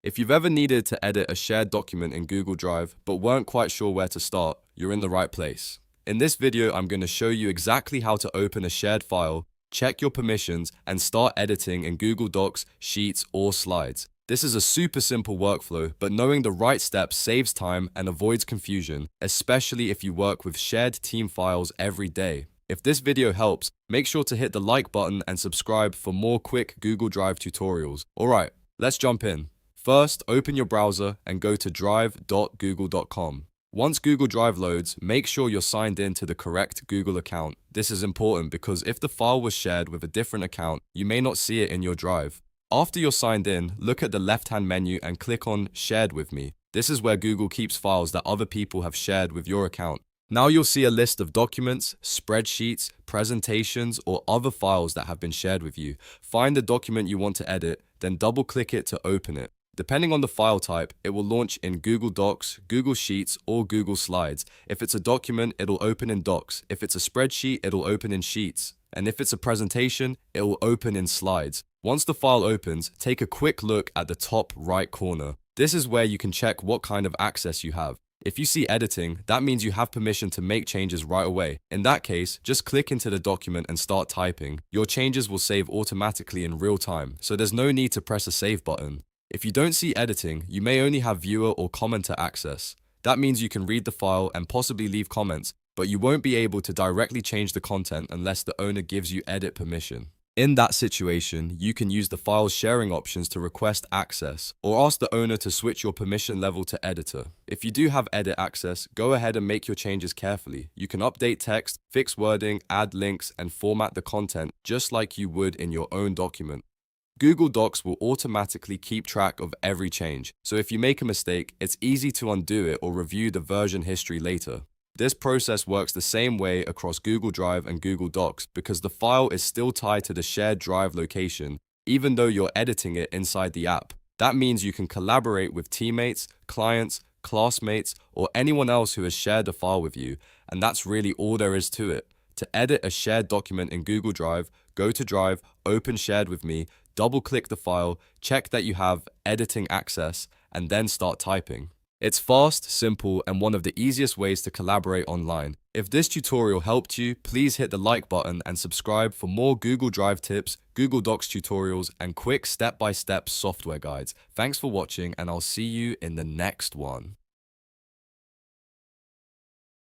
If you've ever needed to edit a shared document in Google Drive but weren't quite sure where to start, you're in the right place. In this video, I'm going to show you exactly how to open a shared file, check your permissions, and start editing in Google Docs, Sheets, or Slides. This is a super simple workflow, but knowing the right steps saves time and avoids confusion, especially if you work with shared team files every day. If this video helps, make sure to hit the like button and subscribe for more quick Google Drive tutorials. Alright, let's jump in. First, open your browser and go to drive.google.com. Once Google Drive loads, make sure you're signed in to the correct Google account. This is important because if the file was shared with a different account, you may not see it in your Drive. After you're signed in, look at the left-hand menu and click on Shared with Me. This is where Google keeps files that other people have shared with your account. Now you'll see a list of documents, spreadsheets, presentations, or other files that have been shared with you. Find the document you want to edit, then double-click it to open it. Depending on the file type, it will launch in Google Docs, Google Sheets, or Google Slides. If it's a document, it'll open in Docs. If it's a spreadsheet, it'll open in Sheets. And if it's a presentation, it will open in Slides. Once the file opens, take a quick look at the top right corner. This is where you can check what kind of access you have. If you see editing, that means you have permission to make changes right away. In that case, just click into the document and start typing. Your changes will save automatically in real time, so there's no need to press a save button. If you don't see editing, you may only have viewer or commenter access. That means you can read the file and possibly leave comments, but you won't be able to directly change the content unless the owner gives you edit permission. In that situation, you can use the file sharing options to request access, or ask the owner to switch your permission level to editor. If you do have edit access, go ahead and make your changes carefully. You can update text, fix wording, add links, and format the content just like you would in your own document. Google Docs will automatically keep track of every change, so if you make a mistake, it's easy to undo it or review the version history later. This process works the same way across Google Drive and Google Docs because the file is still tied to the shared drive location, even though you're editing it inside the app. That means you can collaborate with teammates, clients, classmates, or anyone else who has shared a file with you, and that's really all there is to it. To edit a shared document in Google Drive, go to Drive, open Shared with Me, double-click the file, check that you have editing access, and then start typing. It's fast, simple, and one of the easiest ways to collaborate online. If this tutorial helped you, please hit the like button and subscribe for more Google Drive tips, Google Docs tutorials, and quick step-by-step software guides. Thanks for watching, and I'll see you in the next one.